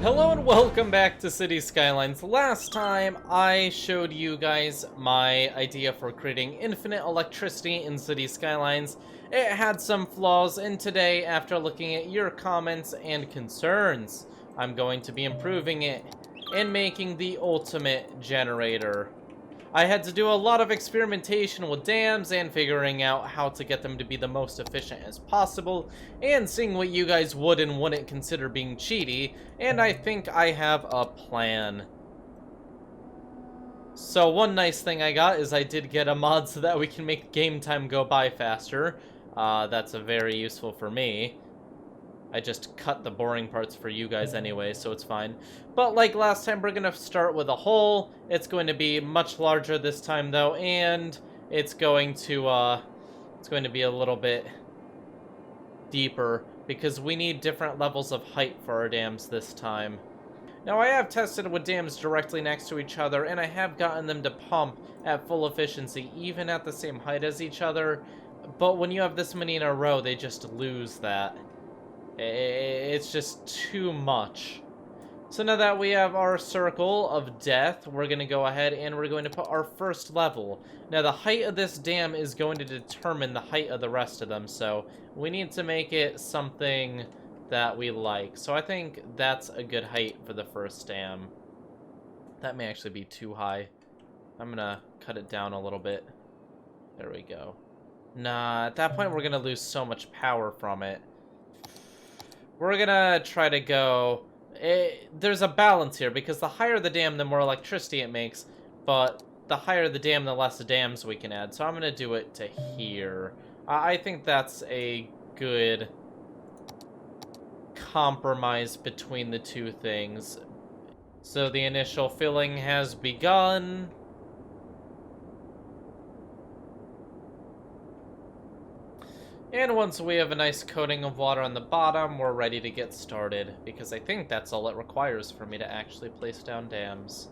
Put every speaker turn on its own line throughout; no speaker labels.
Hello and welcome back to Cities Skylines. Last time I showed you guys my idea for creating infinite electricity in Cities Skylines. It had some flaws, and today, after looking at your comments and concerns, I'm going to be improving it and making the ultimate generator. I had to do a lot of experimentation with dams and figuring out how to get them to be the most efficient as possible, and seeing what you guys would and wouldn't consider being cheaty, and I think I have a plan. So one nice thing I got is I did get a mod so that we can make game time go by faster. That's very useful for me. I just cut the boring parts for you guys anyway, so it's fine. But like last time, we're gonna start with a hole. It's going to be much larger this time though, and it's going to be a little bit deeper because we need different levels of height for our dams this time. Now I have tested with dams directly next to each other, and I have gotten them to pump at full efficiency, even at the same height as each other. But when you have this many in a row, they just lose that. It's just too much. So now that we have our circle of death, we're going to go ahead and we're going to put our first level. Now the height of this dam is going to determine the height of the rest of them, so we need to make it something that we like. So I think that's a good height for the first dam. That may actually be too high. I'm going to cut it down a little bit. There we go. Nah, at that point we're going to lose so much power from it. We're gonna try to go... there's a balance here, because the higher the dam, the more electricity it makes, but the higher the dam, the less dams we can add. So I'm gonna do it to here. I think that's a good compromise between the two things. So the initial filling has begun. And once we have a nice coating of water on the bottom, we're ready to get started, because I think that's all it requires for me to actually place down dams.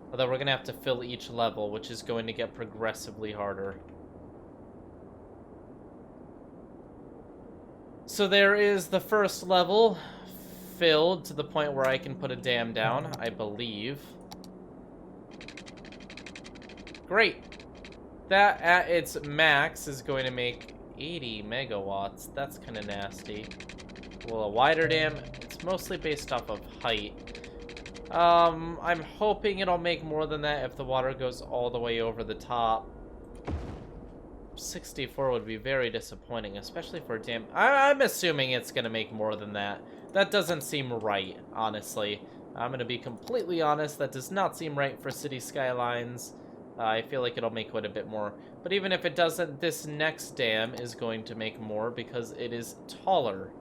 Although we're going to have to fill each level, which is going to get progressively harder. So there is the first level filled to the point where I can put a dam down, I believe. Great. That at its max is going to make 80 megawatts. That's kind of nasty. Well, a wider dam, it's mostly based off of height. I'm hoping it'll make more than that if the water goes all the way over the top. 64 would be very disappointing, especially for a dam. I'm assuming it's going to make more than that. That doesn't seem right, honestly. I'm going to be completely honest, that does not seem right for Cities Skylines. I feel like it'll make quite a bit more. But even if it doesn't, this next dam is going to make more because it is taller.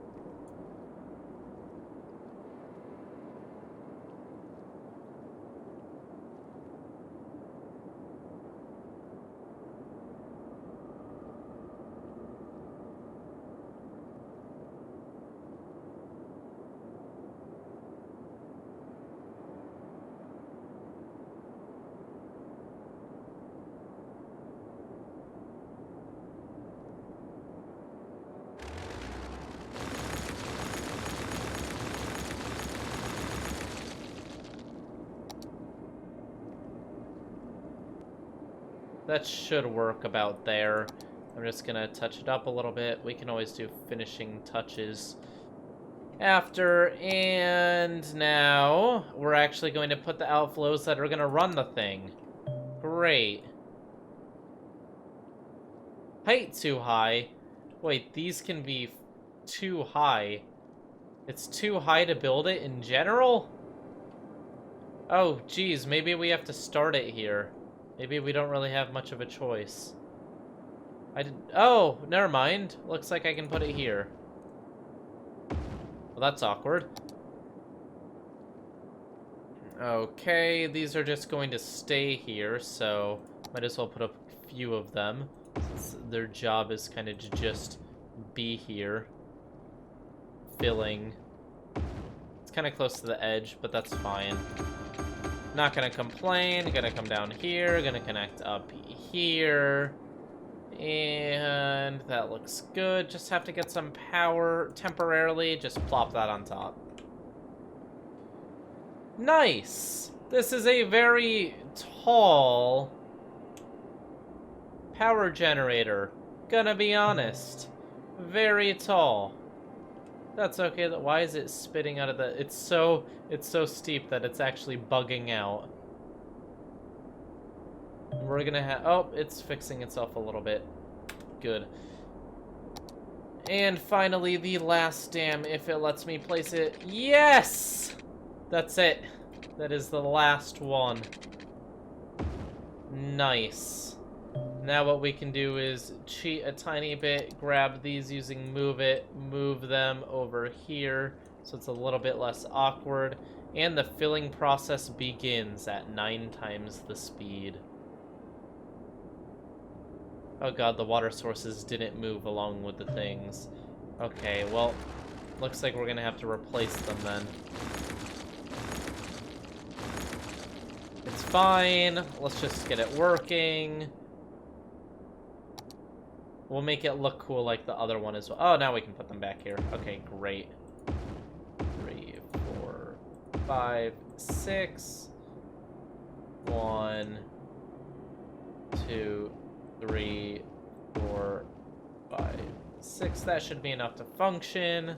That should work about there. I'm just gonna touch it up a little bit. We can always do finishing touches after. And now we're actually going to put the outflows that are gonna run the thing. Great. Height too high. Wait, these can be too high. It's too high to build it in general? Oh, geez, maybe we have to start it here. Maybe we don't really have much of a choice. Oh, never mind. Looks like I can put it here. Well, that's awkward. Okay, these are just going to stay here, so might as well put a few of them, since their job is kind of to just be here. Filling. It's kind of close to the edge, but that's fine. Not gonna complain. Gonna come down here. Gonna connect up here. And that looks good. Just have to get some power temporarily. Just plop that on top. Nice! This is a very tall power generator. Gonna be honest. Very tall. That's okay. Why is it spitting out of the... It's so steep that it's actually bugging out. We're gonna have... Oh, it's fixing itself a little bit. Good. And finally, the last dam, if it lets me place it. Yes! That's it. That is the last one. Nice. Now what we can do is cheat a tiny bit, grab these using move it, move them over here, so it's a little bit less awkward. And the filling process begins at 9 times the speed. Oh god, the water sources didn't move along with the things. Okay, well, looks like we're gonna have to replace them then. It's fine. Let's just get it working. We'll make it look cool like the other one as well. Oh, now we can put them back here. Okay, great. 3, 4, 5, 6. 1, 2, 3, 4, 5, 6. That should be enough to function.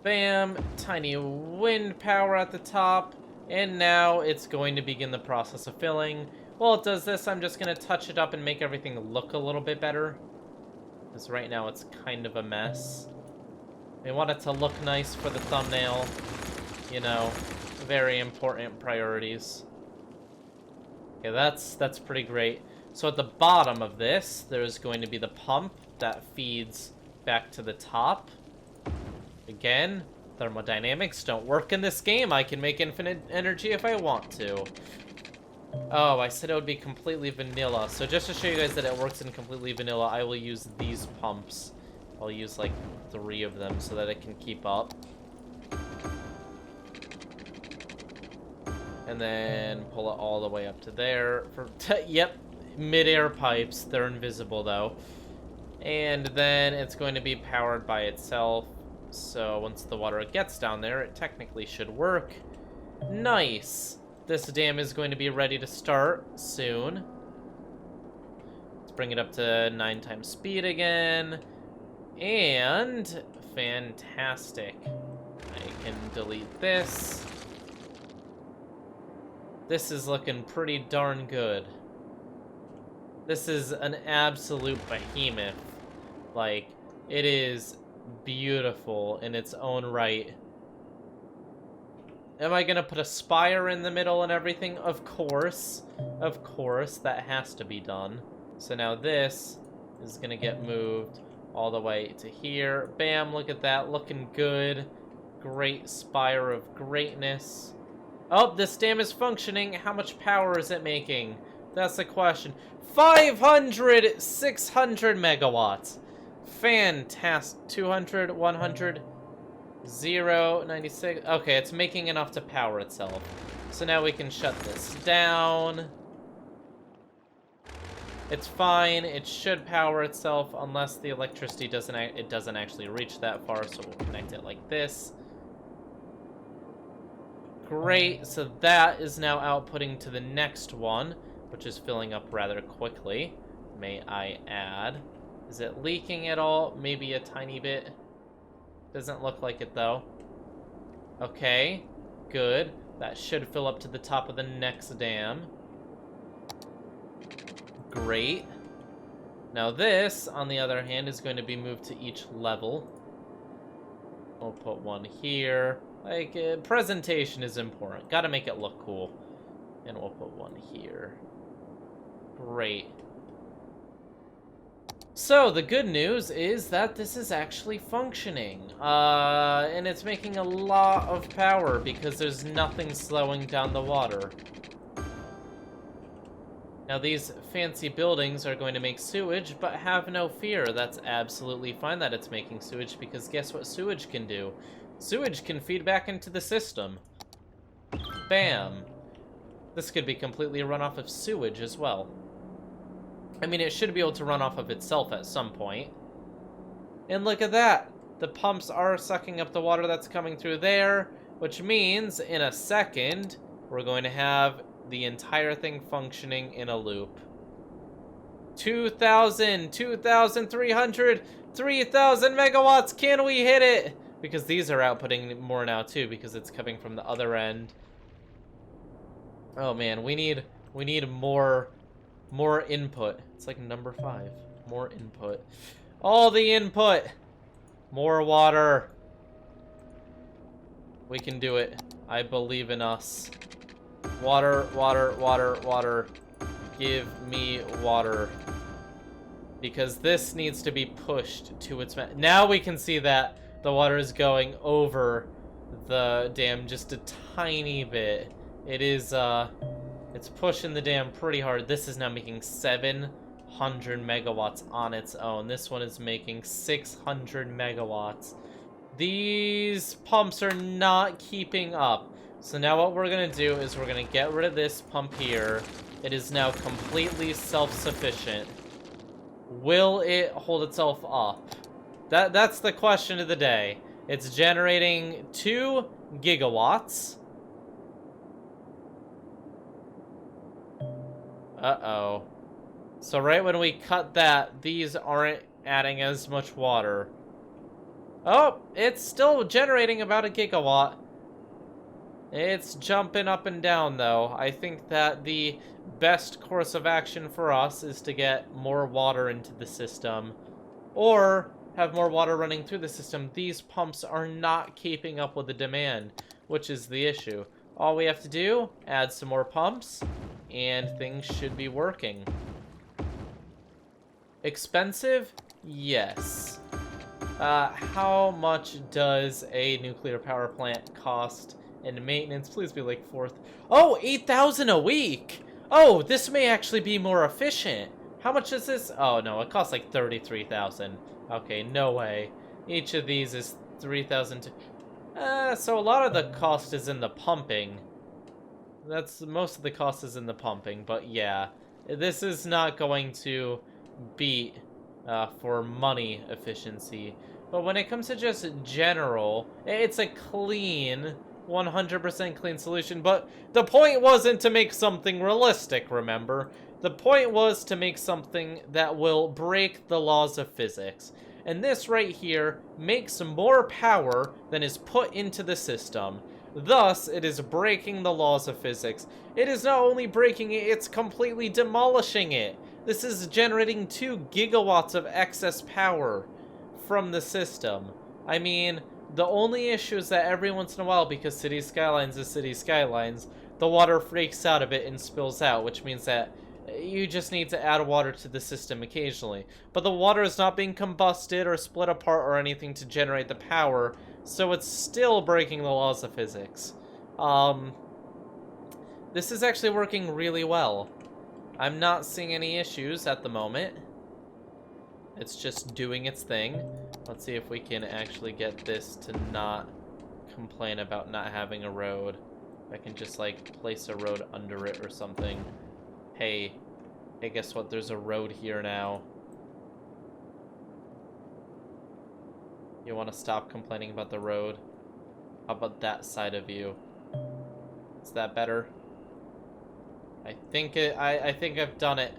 Bam, tiny wind power at the top, and now it's going to begin the process of filling. While it does this, I'm just going to touch it up and make everything look a little bit better, because right now it's kind of a mess. We want it to look nice for the thumbnail, you know, very important priorities. Okay, that's pretty great. So at the bottom of this, there's going to be the pump that feeds back to the top. Again, thermodynamics don't work in this game. I can make infinite energy if I want to. Oh, I said it would be completely vanilla. So just to show you guys that it works in completely vanilla, I will use these pumps. I'll use like 3 of them so that it can keep up. And then pull it all the way up to there. Yep, mid-air pipes. They're invisible though. And then it's going to be powered by itself. So once the water gets down there, it technically should work. Nice! This dam is going to be ready to start soon. Let's bring it up to 9 times speed again. And fantastic. I can delete this. This is looking pretty darn good. This is an absolute behemoth. Like, it is beautiful in its own right. Am I gonna put a spire in the middle and everything? Of course, that has to be done. So now this is gonna get moved all the way to here. Bam, look at that, looking good. Great spire of greatness. Oh, this dam is functioning. How much power is it making? That's the question. 500, 600 megawatts. Fantastic. 200, 100, 0, 96. Okay, it's making enough to power itself. So now we can shut this down. It's fine. It should power itself unless the electricity doesn't actually reach that far, so we'll connect it like this. Great. So that is now outputting to the next one, which is filling up rather quickly. May I add? Is it leaking at all? Maybe a tiny bit. Doesn't look like it though. Okay, good. That should fill up to the top of the next dam. Great. Now this, on the other hand, is going to be moved to each level. We'll put one here. Like, presentation is important. Gotta make it look cool. And we'll put one here. Great. So, the good news is that this is actually functioning. And it's making a lot of power because there's nothing slowing down the water. Now, these fancy buildings are going to make sewage, but have no fear. That's absolutely fine that it's making sewage because guess what sewage can do? Sewage can feed back into the system. Bam. This could be completely run off of sewage as well. I mean, it should be able to run off of itself at some point. And look at that. The pumps are sucking up the water that's coming through there, which means in a second, we're going to have the entire thing functioning in a loop. 2,000, 2,300, 3,000 megawatts. Can we hit it? Because these are outputting more now too, because it's coming from the other end. Oh man, we need more input. It's like number 5. More input. All the input. More water. We can do it. I believe in us. Water, water, water, water. Give me water. Because this needs to be pushed to its... Now we can see that the water is going over the dam just a tiny bit. It is, it's pushing the dam pretty hard. This is now making 700 megawatts on its own. This one is making 600 megawatts. These pumps are not keeping up. So now what we're going to do is we're going to get rid of this pump here. It is now completely self-sufficient. Will it hold itself up? That's the question of the day. It's generating 2 gigawatts. Uh-oh. So right when we cut that, these aren't adding as much water. Oh, it's still generating about a gigawatt. It's jumping up and down, though. I think that the best course of action for us is to get more water into the system. Or have more water running through the system. These pumps are not keeping up with the demand, which is the issue. All we have to do, add some more pumps, and things should be working. Expensive? Yes. How much does a nuclear power plant cost? And maintenance, please be like 4th. Oh, 8,000 a week! Oh, this may actually be more efficient. How much is this? Oh, no, it costs like 33,000. Okay, no way. Each of these is 3,000. So a lot of the cost is in the pumping. Most of the cost is in the pumping, but yeah. This is not going to beat for money efficiency. But when it comes to just general, it's a clean... 100% clean solution, but the point wasn't to make something realistic, remember? The point was to make something that will break the laws of physics. And this right here makes more power than is put into the system. Thus, it is breaking the laws of physics. It is not only breaking it, it's completely demolishing it. This is generating 2 gigawatts of excess power from the system. I mean... The only issue is that every once in a while, because Cities Skylines is Cities Skylines, the water freaks out a bit and spills out, which means that you just need to add water to the system occasionally. But the water is not being combusted or split apart or anything to generate the power, so it's still breaking the laws of physics. This is actually working really well. I'm not seeing any issues at the moment. It's just doing its thing. Let's see if we can actually get this to not complain about not having a road. I can just, like, place a road under it or something. Hey, guess what? There's a road here now. You want to stop complaining about the road? How about that side of you? Is that better? I think I've done it.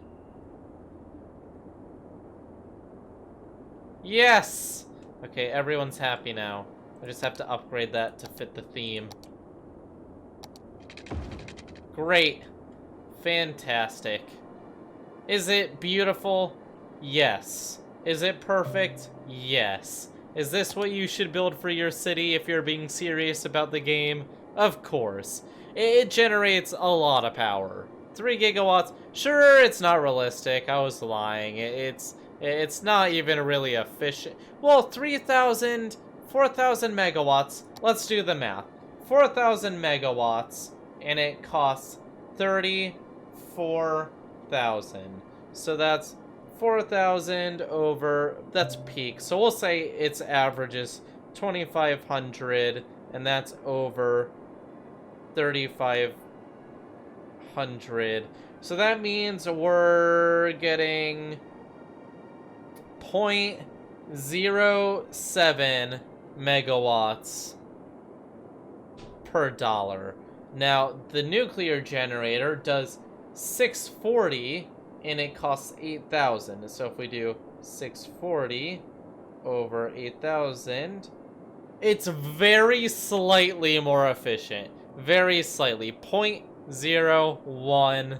Yes! Okay, everyone's happy now. I just have to upgrade that to fit the theme. Great. Fantastic. Is it beautiful? Yes. Is it perfect? Yes. Is this what you should build for your city if you're being serious about the game? Of course. It generates a lot of power. 3 gigawatts. Sure, it's not realistic. I was lying. It's not even really efficient. Well, 3,000, 4,000 megawatts. Let's do the math. 4,000 megawatts, and it costs 34,000. So that's 4,000 over, that's peak. So we'll say its average is 2,500, and that's over 3,500. So that means we're getting 0.07 megawatts per dollar. Now, the nuclear generator does 640, and it costs 8,000. So if we do 640 over 8,000, it's very slightly more efficient. Very slightly. 0.01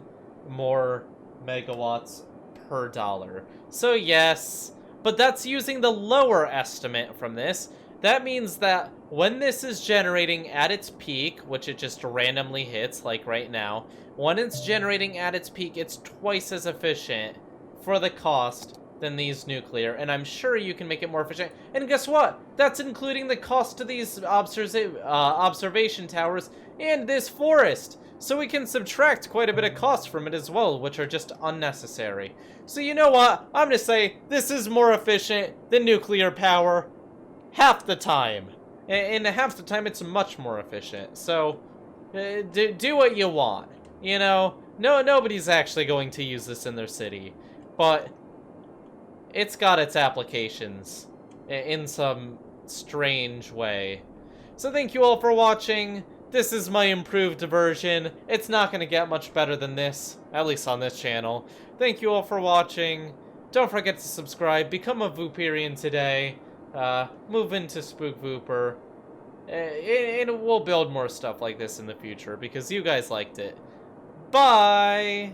more megawatts per dollar. So yes, but that's using the lower estimate from this. That means that when this is generating at its peak, which it just randomly hits, like right now, when it's generating at its peak, it's twice as efficient for the cost than these nuclear, and I'm sure you can make it more efficient. And guess what? That's including the cost of these observation towers and this forest. So we can subtract quite a bit of cost from it as well, which are just unnecessary. So you know what? I'm gonna say this is more efficient than nuclear power half the time. And half the time it's much more efficient. So do what you want. You know, nobody's actually going to use this in their city, but it's got its applications in some strange way. So thank you all for watching. This is my improved version. It's not going to get much better than this, at least on this channel. Thank you all for watching. Don't forget to subscribe. Become a Vooperian today. Move into Spook Vooper. And we'll build more stuff like this in the future because you guys liked it. Bye!